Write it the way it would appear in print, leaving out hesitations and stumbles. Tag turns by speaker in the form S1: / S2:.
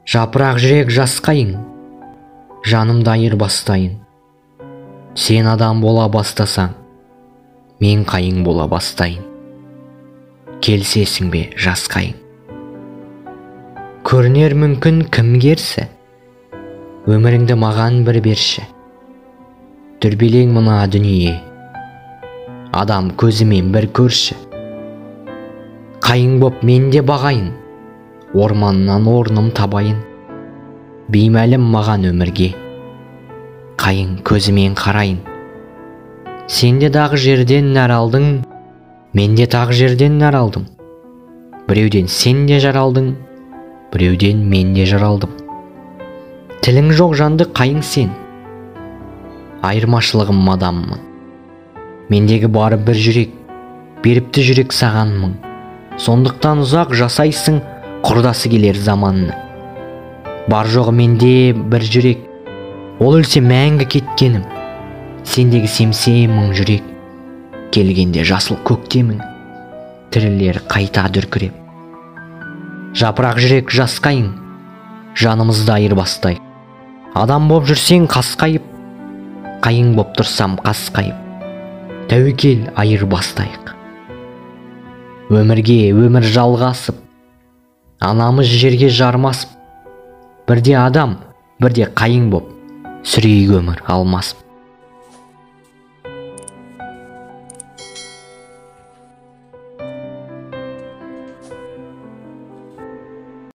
S1: Жапырақ жүрек жасқайын, жанымды айырбастайын. Сен адам бола бастасаң, мен қайың бола бастайын. Келсесің бе жасқайын. Көрінер мүмкін кім керсі, өміріңді маған бір берші. Дүрбелең мына дүние, адам көзімен бір көрші. Қайың боп мен де бағайын, орманнан орным табайын. Беймәлім маған өмірге, қайың көзімен қарайын. Сен де дағы жерден нәр алдың, мен де тағы жерден нәр алдым. Біреуден сен де жаралдың, біреуден мен де жаралдым. Тілің жоқ жанды қайың сен, айырмашылығым адаммын. Мендегі бары бір жүрек, беріпті жүрек сағанмын. Сондықтан ұзақ жасайсың құрдасы келер заманны. Бар жоғы менде бір жүрек, ол өлсе мәңгі кеткенім. Сендегі семсе мың жүрек, келгенде жасыл көктемің, тірілер қайта дүркіреп. Жапырақ жүрек жасқайын, жанымызды айырбастайық. Адам боп жүрсең қасқайып, қайың боп тұрсам қасқайып. Тәуекел айырбастайық. Өмірге өмір жалғасып, анамыз жерге жармасып, бірде адам, бірде қайың боп сүрейік өмір алмасып.